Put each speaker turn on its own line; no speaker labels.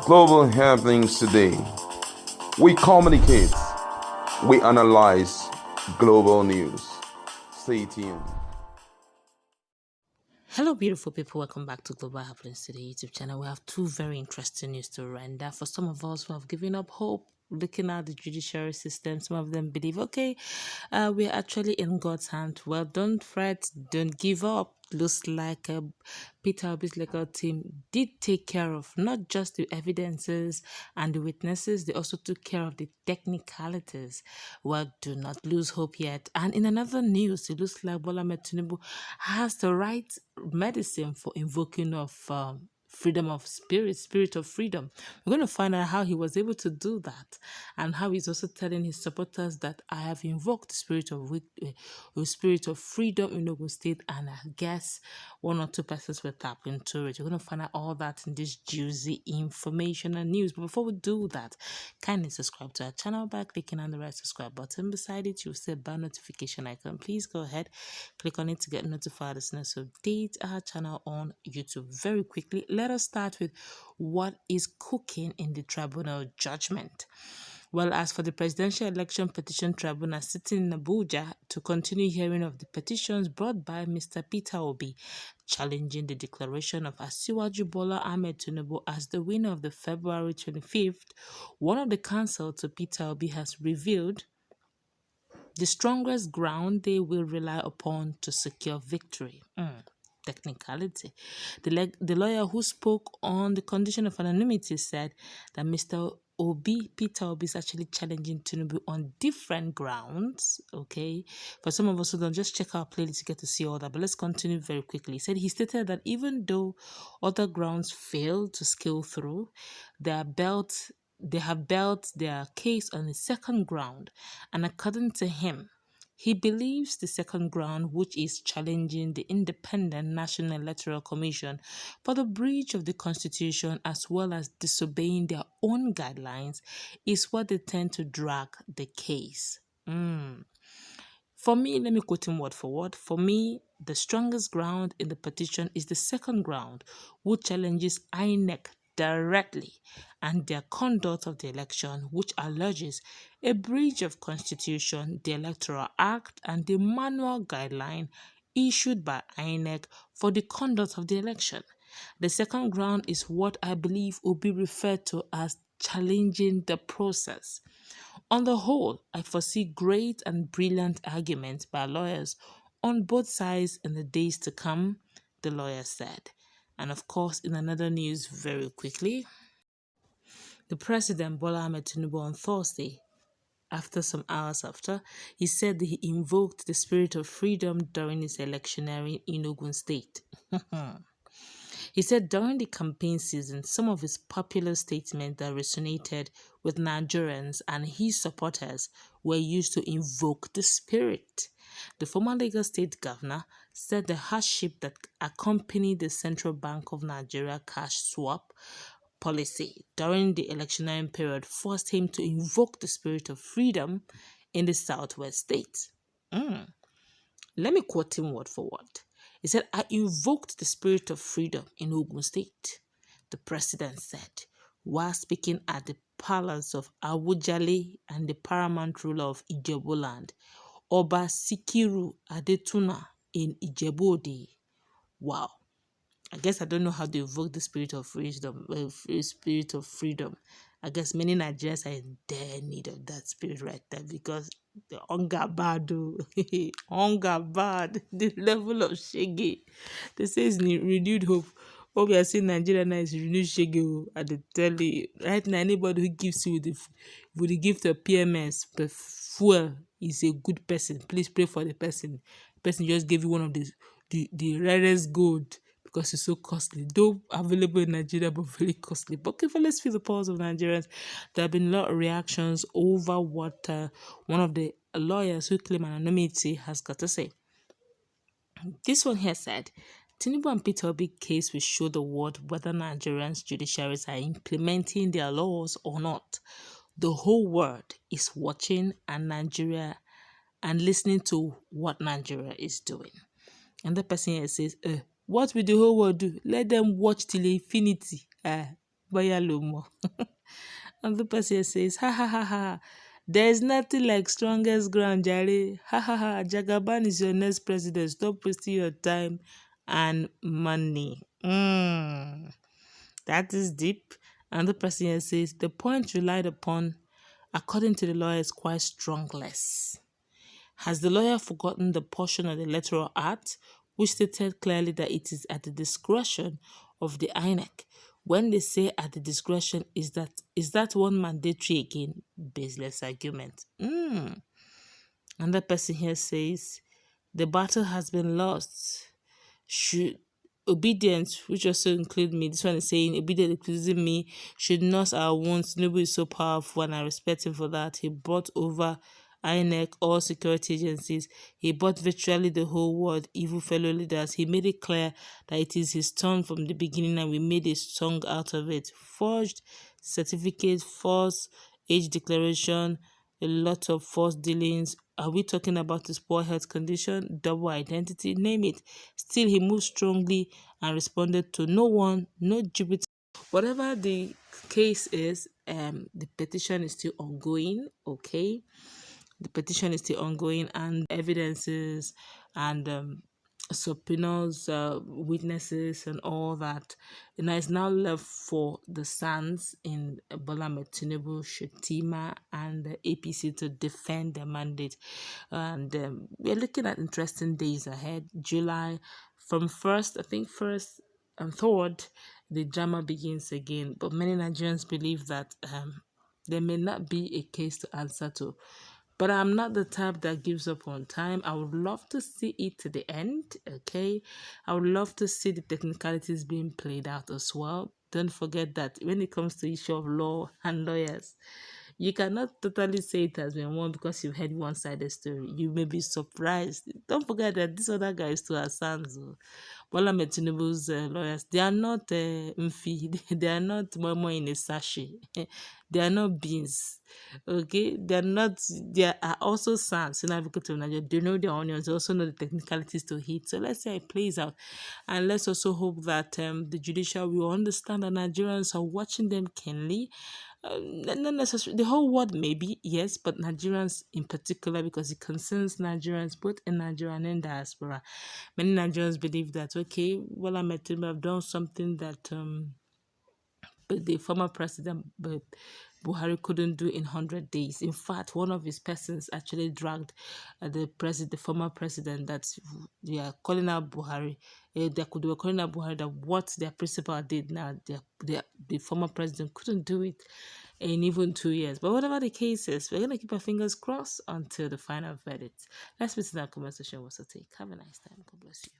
Global happenings today. We communicate, we analyze global news. Stay tuned.
Hello, beautiful people. Welcome back to Global Happenings Today YouTube channel. We have two very interesting news to render. For some of us who have given up hope, looking at the judiciary system, some of them believe, okay, we're actually in God's hand. Well, don't fret, don't give up. Looks like Peter Obi's legal team did take care of not just the evidences and the witnesses, they also took care of the technicalities. Well, do not lose hope yet. And in another news, it looks like Bola Ahmed Tinubu has the right medicine for invoking of freedom of spirit of freedom. We're going to find out how he was able to do that and how he's also telling his supporters that I have invoked the spirit of freedom in Ogun State, and I guess one or two persons will tap into it. We're going to find out all that in this juicy information and news. But before we do that, kindly subscribe to our channel by clicking on the red subscribe button. Beside it, you'll see a bell notification icon. Please go ahead, click on it to get notified as soon as we update our channel on YouTube. Very quickly, let us start with what is cooking in the tribunal judgment. Well, as for the Presidential Election Petition Tribunal sitting in Abuja to continue hearing of the petitions brought by Mr. Peter Obi, challenging the declaration of Asiwaju Bola Ahmed Tinubu as the winner of the February 25th, one of the counsel to Peter Obi has revealed the strongest ground they will rely upon to secure victory. Technicality. The lawyer who spoke on the condition of anonymity said that Peter Obi is actually challenging Tinubu on different grounds. Okay. For some of us who don't, just check our playlist to get to see all that. But let's continue very quickly. He stated that even though other grounds failed to scale through, they have built their case on the second ground, and according to him, he believes the second ground, which is challenging the Independent National Electoral Commission for the breach of the Constitution as well as disobeying their own guidelines, is what they tend to drag the case. For me, let me quote him word for word. For me, the strongest ground in the petition is the second ground, which challenges INEC directly and their conduct of the election, which alleges a breach of Constitution, the Electoral Act, and the manual guideline issued by INEC for the conduct of the election. The second ground is what I believe will be referred to as challenging the process. On the whole, I foresee great and brilliant arguments by lawyers on both sides in the days to come, the lawyer said. And of course, in another news, very quickly, the President Bola Ahmed Tinubu on Thursday, after some hours after, he said that he invoked the spirit of freedom during his electioneering in Ogun State. He said during the campaign season, some of his popular statements that resonated with Nigerians and his supporters were used to invoke the spirit. The former Lagos State governor said the hardship that accompanied the Central Bank of Nigeria cash swap policy during the electioneering period forced him to invoke the spirit of freedom in the southwest states. Let me quote him word for word. He said, I invoked the spirit of freedom in Ogun State, the president said, while speaking at the palace of Awujale and the paramount ruler of Ijebuland, Oba Sikiru Adetuna in Ijebu-Ode. Wow. I guess I don't know how to evoke the spirit of freedom. I guess many Nigerians are in dire need of that spirit right there because the hunger bad, hunger bad, the level of shege. They say it's renewed hope. What we are seeing in Nigeria now is renewed shege. At the tell you right now, anybody who gives you with the gift of PMS, but fuel is a good person. Please pray for the person. The person just gave you one of the rarest gold, because it's so costly, though available in Nigeria, but very costly. But okay, let's feel the pulse of Nigerians. There have been a lot of reactions over what one of the lawyers who claim anonymity has got to say. This one here said, Tinubu and Peter Obi case will show the world whether Nigerians' judiciaries are implementing their laws or not. The whole world is watching and listening to what Nigeria is doing. And the person here says, what will the whole world do? Let them watch till infinity. Boyalumo. And the person says, ha ha ha ha. There's nothing like strongest ground, Jare. Ha ha ha. Jagaban is your next president. Stop wasting your time and money. That is deep. And the person says, the point relied upon, according to the lawyer, is quite strongless. Has the lawyer forgotten the portion of the electoral act which stated clearly that it is at the discretion of the INEC? When they say at the discretion, is that one mandatory again? Baseless argument. Another person here says the battle has been lost. Should obedience, which also include me, this one is saying obedience including me, should nurse our wounds. Tinubu is so powerful and I respect him for that. He brought over INEC, all security agencies. He brought virtually the whole world, evil fellow leaders. He made it clear that it is his turn from the beginning and we made a song out of it. Forged certificate, false age declaration, a lot of false dealings. Are we talking about his poor health condition, double identity, name it? Still, he moved strongly and responded to no one, no Jupiter. Whatever the case is, the petition is still ongoing, okay? The petition is still ongoing and evidences and subpoenas, witnesses and all that. And it's now left for the sons in Bola Tinubu, Shetima and the APC to defend their mandate. And we're looking at interesting days ahead. July, from 1st, I think 1st and 3rd, the drama begins again. But many Nigerians believe that there may not be a case to answer to. But I'm not the type that gives up on time. I would love to see it to the end, okay? I would love to see the technicalities being played out as well. Don't forget that when it comes to issue of law and lawyers, you cannot totally say it has been won because you've heard one-sided story. You may be surprised. Don't forget that this other guy is too Hassan's. Bola Tinubu's lawyers, they are not mfi, they are not more in a sachet. They are not beans. Okay, they are also sons in advocate of Nigeria. They know their onions, they also know the technicalities to hit. So let's say it plays out. And let's also hope that the judicial will understand that Nigerians are watching them keenly. Not necessarily the whole world, maybe, yes, but Nigerians in particular, because it concerns Nigerians both in Nigeria and in diaspora. Many Nigerians believe that, okay, well, I met him, I've done something that but the former president Buhari couldn't do in 100 days. In fact, one of his persons actually dragged the former president that they are calling out Buhari. They were calling out Buhari that what their principal did now, the former president couldn't do it in even 2 years. But whatever the case is, we're going to keep our fingers crossed until the final verdict. Let's meet in that comment section. What's your take? Have a nice time. God bless you.